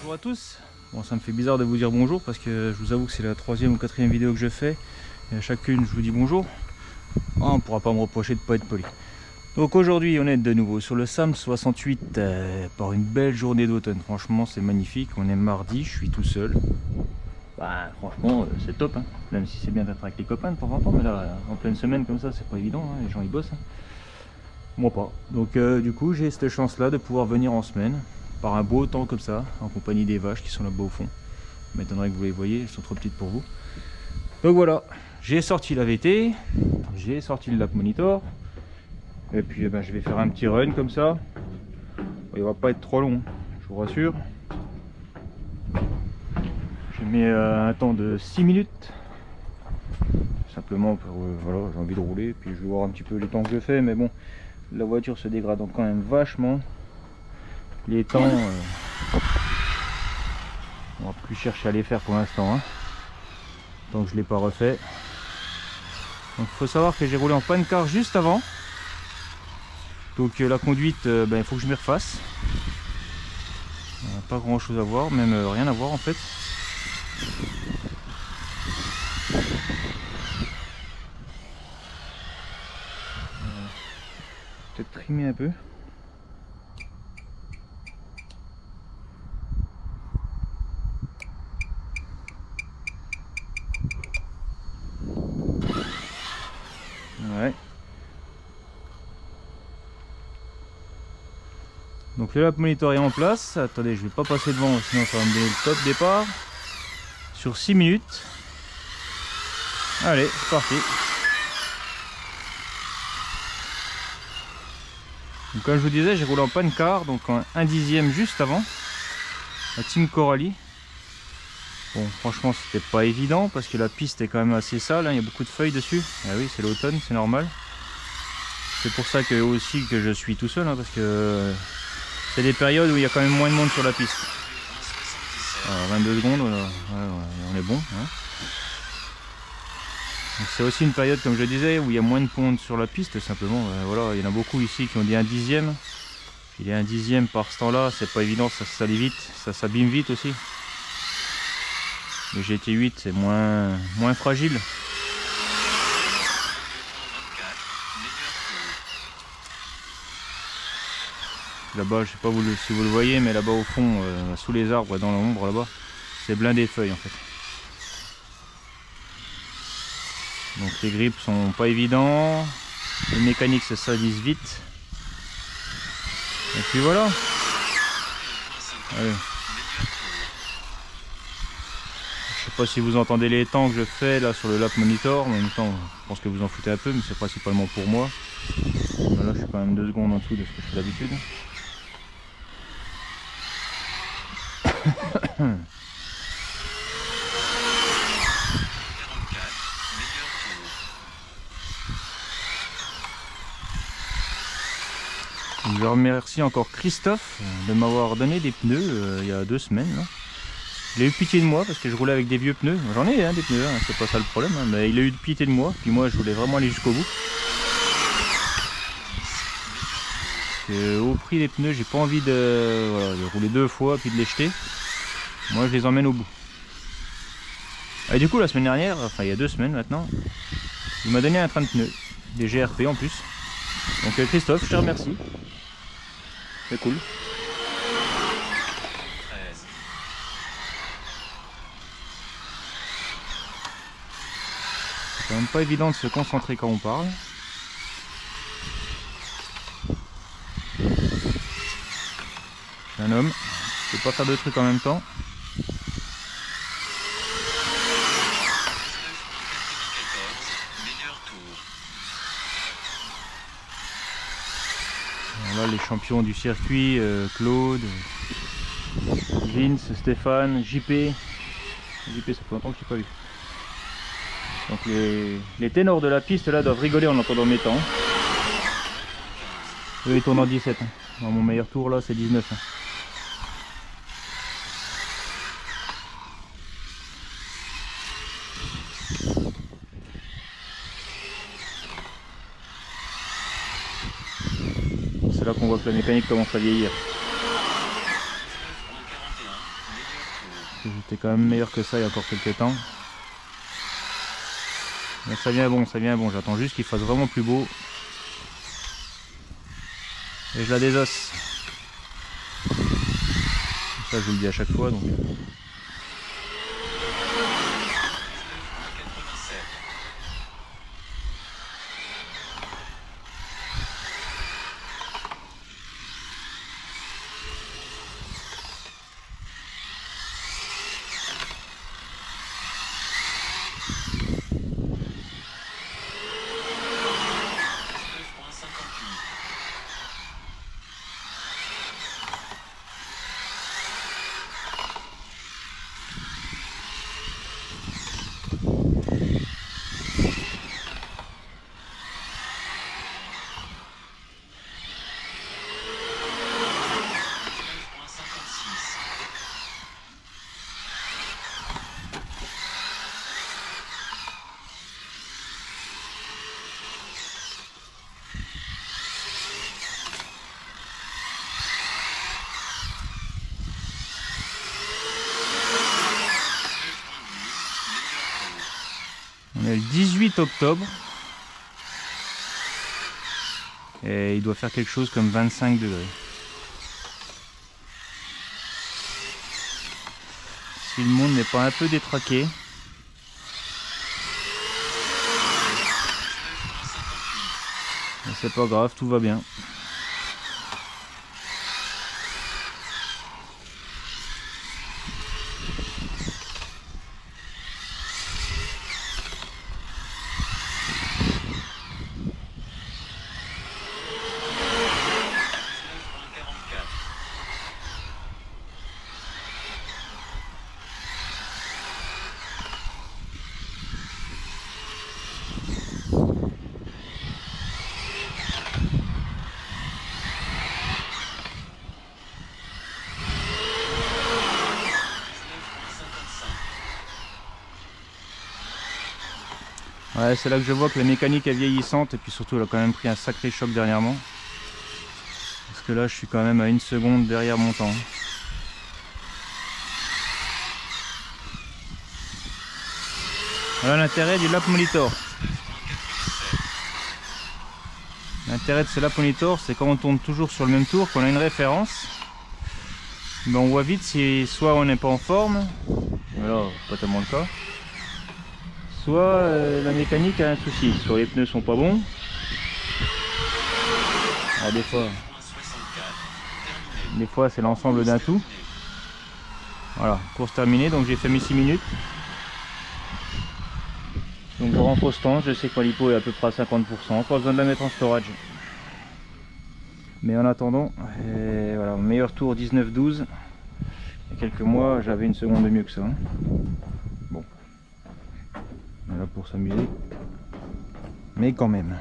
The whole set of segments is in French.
Bonjour à tous. Bon, ça me fait bizarre de vous dire bonjour parce que je vous avoue que c'est la 3e ou 4e vidéo que je fais et à chacune je vous dis bonjour. On ne pourra pas me reprocher de ne pas être poli. Donc aujourd'hui on est de nouveau sur le SAM 68 par une belle journée d'automne. Franchement c'est magnifique, on est mardi, je suis tout seul. Bah franchement c'est top hein. Même si c'est bien d'être avec les copains de temps en temps, mais là en pleine semaine comme ça c'est pas évident hein. Les gens ils bossent hein. Moi pas. Donc du coup j'ai cette chance là de pouvoir venir en semaine par un beau temps comme ça, en compagnie des vaches qui sont là-bas au fond. M'étonnerait que vous les voyez, elles sont trop petites pour vous. Donc voilà, j'ai sorti la VT, j'ai sorti le lap monitor, et puis je vais faire un petit run comme ça. Il va pas être trop long, je vous rassure. Je mets un temps de 6 minutes, simplement pour, voilà, j'ai envie de rouler, puis je vais voir un petit peu les temps que je fais, mais bon, la voiture se dégrade quand même vachement. Les temps, on va plus chercher à les faire pour l'instant, hein, tant que je l'ai pas refait. Donc il faut savoir que j'ai roulé en panne-car juste avant. Donc la conduite, il faut que je m'y refasse. Pas grand chose à voir, même rien à voir en fait. Peut-être trimer un peu. Ouais. Donc le lap monitor est en place. Attendez, je vais pas passer devant, sinon ça va me donner le top départ. Sur 6 minutes. Allez, c'est parti. Donc comme je vous disais, j'ai roulé en panne-car, donc en 1/10 juste avant. La Team Coralie. Bon, franchement, c'était pas évident parce que la piste est quand même assez sale, hein, il y a beaucoup de feuilles dessus. Ah oui, c'est l'automne, c'est normal. C'est pour ça que aussi que je suis tout seul, hein, parce que c'est des périodes où il y a quand même moins de monde sur la piste. Alors, 22 secondes, on est bon. Hein. C'est aussi une période, comme je disais, où il y a moins de monde sur la piste, simplement. Voilà, il y en a beaucoup ici qui ont dit 1/10. Il est 1/10 par ce temps-là, c'est pas évident, ça salit vite, ça s'abîme vite aussi. Le GT8 c'est moins fragile. Là-bas, je sais pas si vous le voyez, mais là-bas au fond, sous les arbres, dans l'ombre là-bas, c'est blindé de feuilles en fait. Donc les grippes sont pas évidents, les mécaniques se salissent vite. Et puis voilà. Allez. Je sais pas si vous entendez les temps que je fais là sur le lap monitor, mais en même temps je pense que vous en foutez un peu, mais c'est principalement pour moi. Là je suis quand même 2 secondes en dessous de ce que je fais d'habitude. Je remercie encore Christophe de m'avoir donné des pneus il y a 2 semaines. Là. Il a eu pitié de moi parce que je roulais avec des vieux pneus. J'en ai hein, des pneus, hein, c'est pas ça le problème, hein, mais il a eu pitié de moi. Puis moi je voulais vraiment aller jusqu'au bout. Au prix des pneus, j'ai pas envie de rouler 2 fois puis de les jeter. Moi je les emmène au bout. Et du coup la semaine dernière, enfin il y a 2 semaines maintenant, il m'a donné un train de pneus, des GRP en plus. Donc Christophe, je te remercie. C'est cool. C'est quand même pas évident de se concentrer quand on parle. Je suis un homme, je peux pas faire 2 trucs en même temps. Là les champions du circuit, Claude, Vince, Stéphane, JP. JP ça fait longtemps que je l'ai pas vu. Donc les ténors de la piste là doivent rigoler en entendant mes temps. Eux ils tournent en 17. Hein. Dans mon meilleur tour là c'est 19. Hein. C'est là qu'on voit que la mécanique commence à vieillir. J'étais quand même meilleur que ça il y a encore quelques temps. Mais ça vient bon, ça vient bon. J'attends juste qu'il fasse vraiment plus beau. Et je la désosse. Ça je vous le dis à chaque fois donc. On est le 18 octobre et il doit faire quelque chose comme 25 degrés. Si le monde n'est pas un peu détraqué. C'est pas grave, tout va bien. Ouais, c'est là que je vois que la mécanique est vieillissante et puis surtout elle a quand même pris un sacré choc dernièrement. Parce que là je suis quand même à 1 seconde derrière mon temps. Voilà l'intérêt du lap monitor. L'intérêt de ce lap monitor, c'est quand on tourne toujours sur le même tour, qu'on a une référence, ben on voit vite si soit on n'est pas en forme, voilà, pas tellement le cas, soit la mécanique a un souci, soit les pneus sont pas bons. Alors des fois c'est l'ensemble d'un tout. Voilà, course terminée, donc j'ai fait mes 6 minutes. Donc je rentre au stand, je sais que ma lipo est à peu près à 50%, pas besoin de la mettre en storage. Mais en attendant, voilà, meilleur tour 19-12. Il y a quelques mois j'avais 1 seconde de mieux que ça. Bon, on est là pour s'amuser. Mais quand même.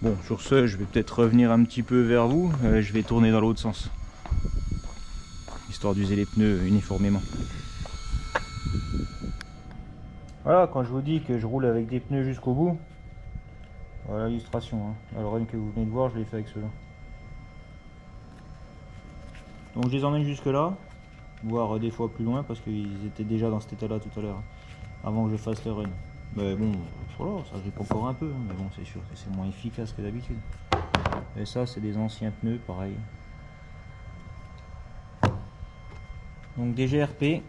Bon, sur ce, je vais peut-être revenir un petit peu vers vous. Je vais tourner dans l'autre sens. Histoire d'user les pneus uniformément. Voilà, quand je vous dis que je roule avec des pneus jusqu'au bout, voilà l'illustration. Hein. Le run que vous venez de voir, je l'ai fait avec ceux-là. Donc je les emmène jusque là, voire des fois plus loin, parce qu'ils étaient déjà dans cet état-là tout à l'heure, avant que je fasse le run. Mais bon, voilà, ça grippe encore un peu, mais bon, c'est sûr que c'est moins efficace que d'habitude. Et ça, c'est des anciens pneus, pareil. Donc des GRP.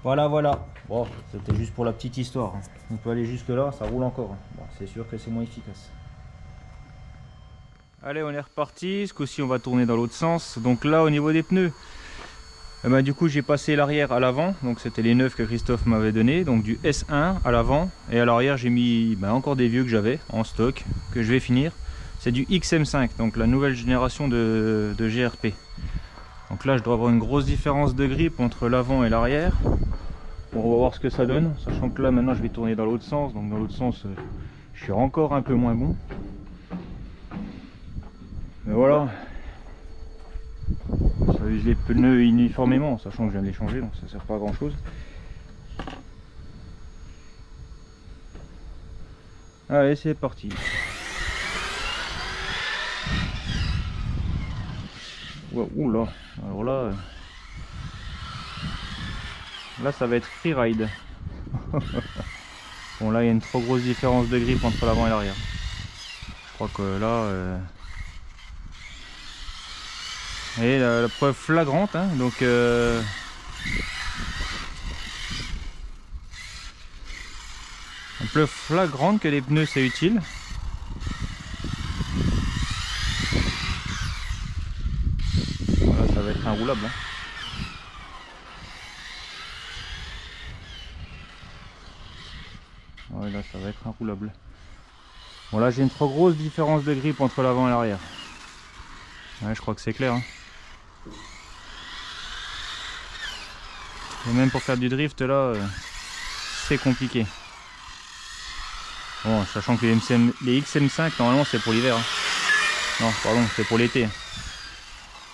Voilà, voilà. Bon, c'était juste pour la petite histoire. On peut aller jusque là, ça roule encore. Bon, c'est sûr que c'est moins efficace. Allez, on est reparti. Ce coup-ci, on va tourner dans l'autre sens. Donc là, au niveau des pneus, du coup, j'ai passé l'arrière à l'avant. Donc c'était les neufs que Christophe m'avait donné. Donc du S1 à l'avant. Et à l'arrière, j'ai mis encore des vieux que j'avais en stock, que je vais finir. C'est du XM5, donc la nouvelle génération de GRP. Donc là, je dois avoir une grosse différence de grip entre l'avant et l'arrière. Bon, on va voir ce que ça donne, sachant que là, maintenant, je vais tourner dans l'autre sens. Donc dans l'autre sens, je suis encore un peu moins bon. Mais voilà. Ça use les pneus uniformément, sachant que je viens de les changer, donc ça sert pas à grand chose. Allez, c'est parti. Ouh là, alors là, là ça va être freeride. Bon là il y a une trop grosse différence de grip entre l'avant et l'arrière. Je crois que là... Et la preuve flagrante, hein, donc... Un peu flagrante que les pneus c'est utile. Voilà, ça va être inroulable. Hein. Ouais, là ça va être inroulable. Bon là j'ai une trop grosse différence de grip entre l'avant et l'arrière. Ouais, je crois que c'est clair. Hein. Et même pour faire du drift là, c'est compliqué. Bon, sachant que les XM5 normalement c'est pour l'hiver. Hein. Non, pardon, c'est pour l'été.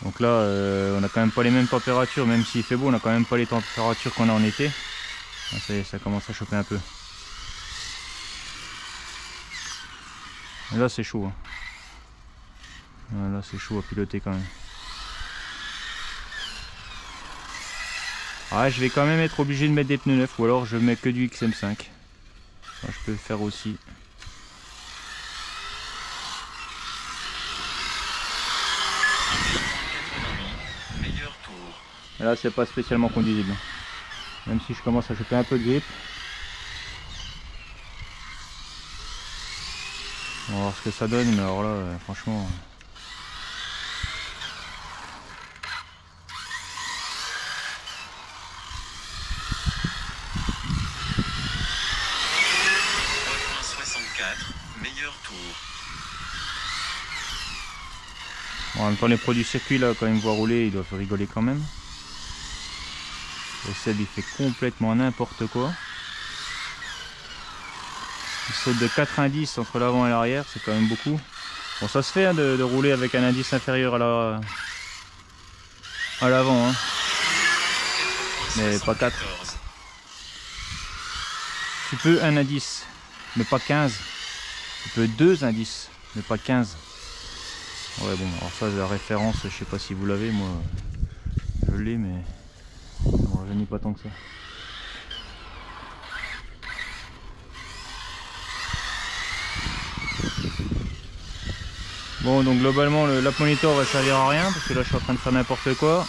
Donc là, on n'a quand même pas les mêmes températures, même s'il fait beau, on n'a quand même pas les températures qu'on a en été. Ah, ça y est, ça commence à chauffer un peu. Et là, c'est chaud. Hein. Ah, là, c'est chaud à piloter quand même. Ah, je vais quand même être obligé de mettre des pneus neufs, ou alors je mets que du XM5. Ça, je peux le faire aussi. Et là, c'est pas spécialement conduisible. Même si je commence à choper un peu de grip. On va voir ce que ça donne, mais alors là, franchement... Meilleur tour. Bon, en même temps, les pros du circuit, là, quand ils me voient rouler, ils doivent rigoler quand même. Le Seb, il fait complètement n'importe quoi. Il saute de 4 indices entre l'avant et l'arrière, c'est quand même beaucoup. Bon, ça se fait hein, de rouler avec un indice inférieur à l'avant, hein. Mais pas 4. Tu peux un indice, mais pas 15. Tu peux 2 indices, mais pas 15. Ouais, bon, alors ça, la référence, je sais pas si vous l'avez, moi je l'ai, mais bon, je n'ai pas tant que ça. Bon, donc globalement, l'app monitor va servir à rien parce que là, je suis en train de faire n'importe quoi.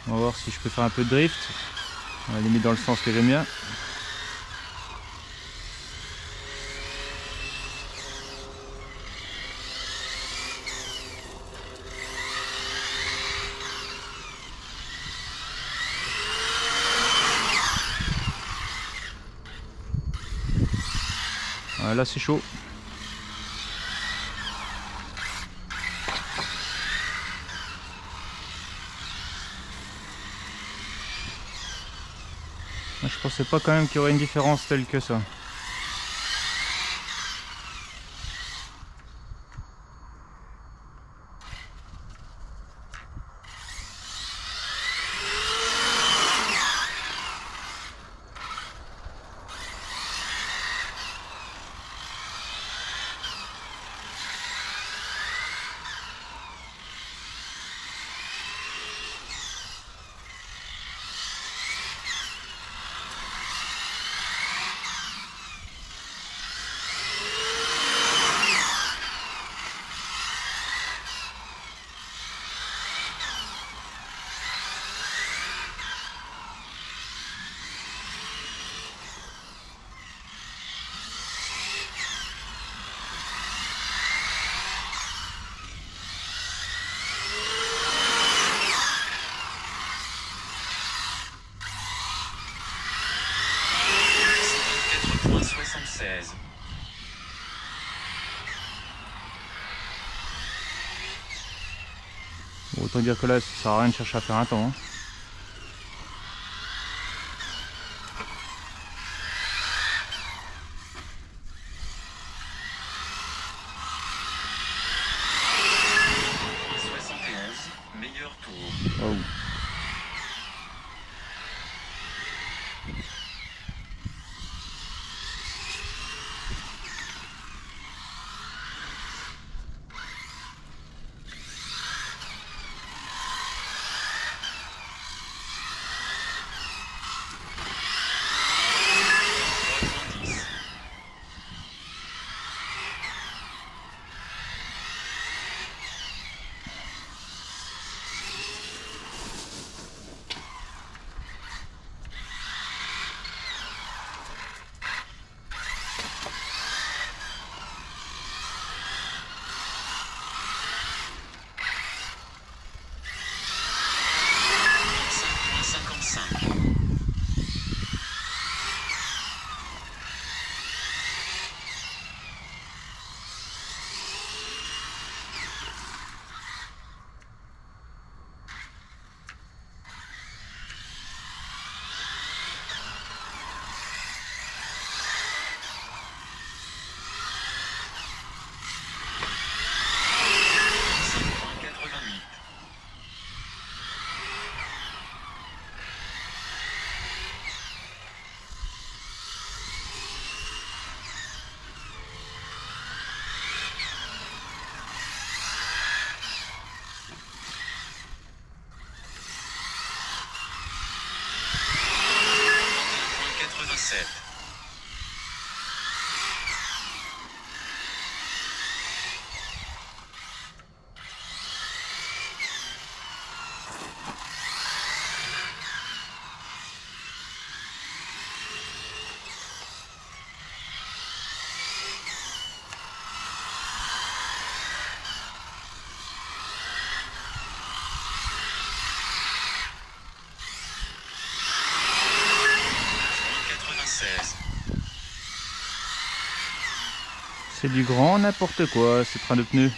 On va voir si je peux faire un peu de drift, à la limite dans le sens que j'aime bien. Là c'est chaud. Je pensais pas quand même qu'il y aurait une différence telle que ça. Bon, autant dire que là ça sert à rien de chercher à faire un temps. Hein. Meilleur tour. Oh. 187. C'est du grand n'importe quoi, ce train de pneus.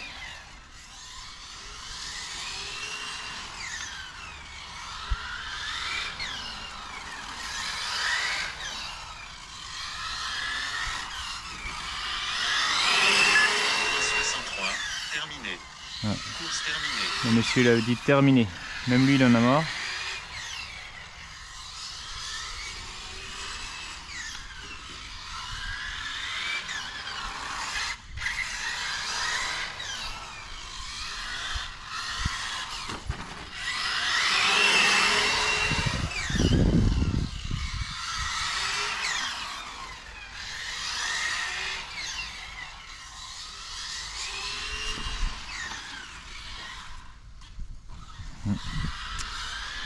Terminé. Ouais. Course terminée. Le monsieur il avait dit terminé. Même lui il en a marre.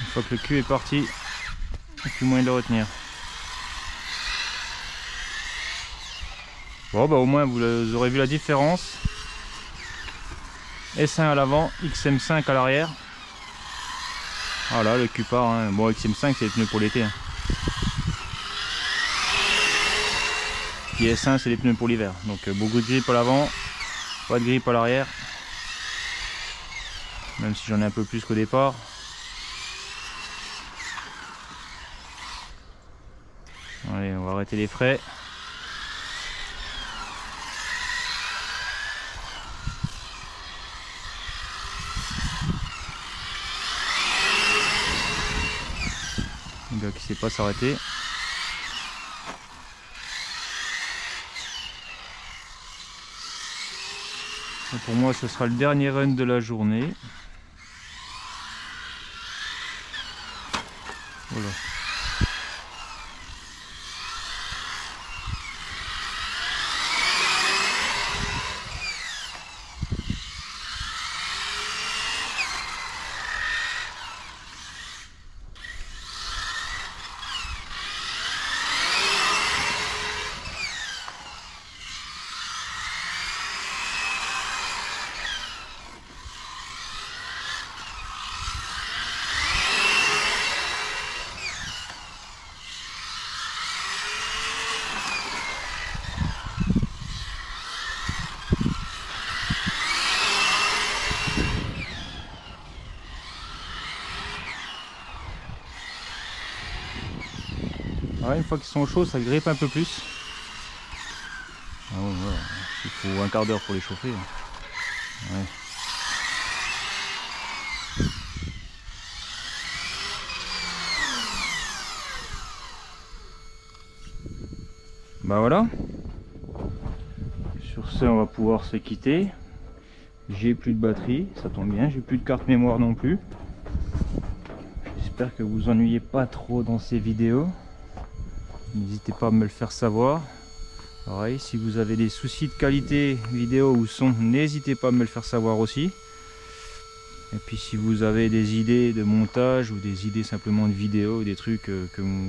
Une fois que le cul est parti, il n'y a plus moyen de le retenir. Bon bah au moins vous aurez vu la différence. S1 à l'avant, XM5 à l'arrière. Voilà, le cul part. Hein. Bon, XM5 c'est les pneus pour l'été. Hein. Puis S1 c'est les pneus pour l'hiver. Donc beaucoup de grip à l'avant, pas de grip à l'arrière. Même si j'en ai un peu plus qu'au départ. Allez, on va arrêter les frais. Le gars qui sait pas s'arrêter. Pour moi, ce sera le dernier run de la journée. Voilà. Ouais, une fois qu'ils sont chauds, ça grippe un peu plus. Ah ouais, ouais. Il faut un quart d'heure pour les chauffer. Ouais. Bah voilà. Sur ce, on va pouvoir se quitter. J'ai plus de batterie, ça tombe bien. J'ai plus de carte mémoire non plus. J'espère que vous vous ennuyez pas trop dans ces vidéos. N'hésitez pas à me le faire savoir. Pareil, si vous avez des soucis de qualité vidéo ou son, n'hésitez pas à me le faire savoir aussi. Et puis si vous avez des idées de montage ou des idées simplement de vidéo, des trucs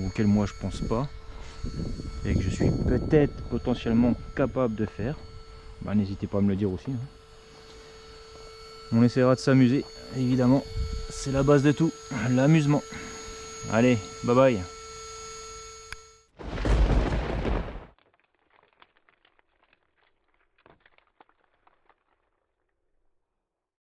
auxquels moi je pense pas et que je suis peut-être potentiellement capable de faire, bah, n'hésitez pas à me le dire aussi. Hein. On essaiera de s'amuser, évidemment, c'est la base de tout, l'amusement. Allez, bye bye.